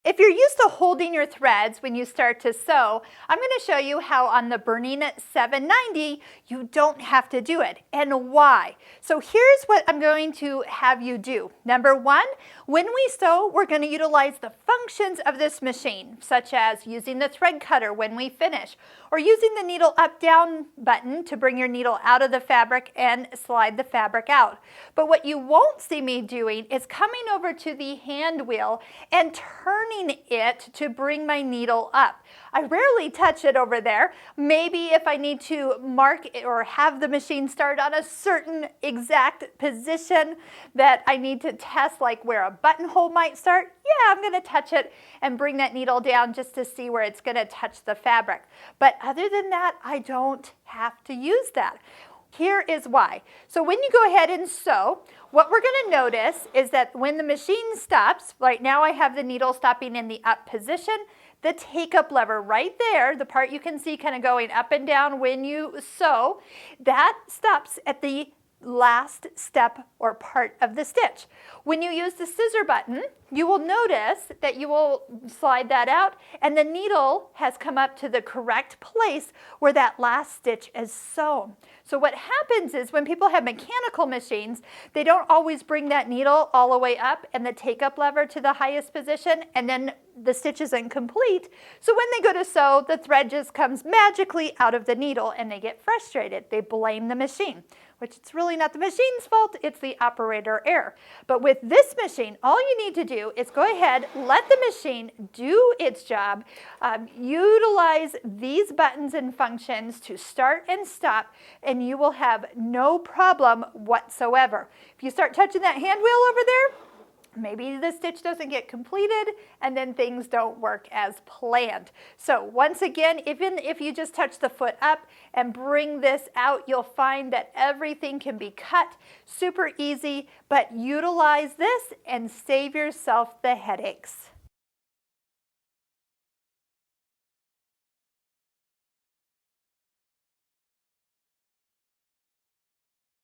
If you're used to holding your threads when you start to sew, I'm going to show you how on the Bernina 790 you don't have to do it and why. So here's what I'm going to have you do. Number one, when we sew, we're going to utilize the functions of this machine, such as using the thread cutter when we finish, or using the needle up-down button to bring your needle out of the fabric and slide the fabric out. But what you won't see me doing is coming over to the hand wheel and turning it to bring my needle up. I rarely touch it over there. Maybe if I need to mark it or have the machine start on a certain exact position that I need to test, like where a buttonhole might start, yeah, I'm going to touch it and bring that needle down just to see where it's going to touch the fabric. But other than that, I don't have to use that. Here is why. So when you go ahead and sew, what we're going to notice is that when the machine stops, right now I have the needle stopping in the up position, the take-up lever right there, the part you can see kind of going up and down when you sew, that stops at the last step or part of the stitch. When you use the scissor button, you will notice that you will slide that out and the needle has come up to the correct place where that last stitch is sewn. So what happens is when people have mechanical machines, they don't always bring that needle all the way up and the take-up lever to the highest position, and then the stitch isn't complete. So when they go to sew, the thread just comes magically out of the needle and they get frustrated. They blame the machine, which it's really not the machine's fault, it's the operator error. But with this machine, all you need to do is go ahead, let the machine do its job, utilize these buttons and functions to start and stop, and you will have no problem whatsoever. If you start touching that hand wheel over there, maybe the stitch doesn't get completed and then things don't work as planned. So once again, even if you just touch the foot up and bring this out, you'll find that everything can be cut super easy, but utilize this and save yourself the headaches.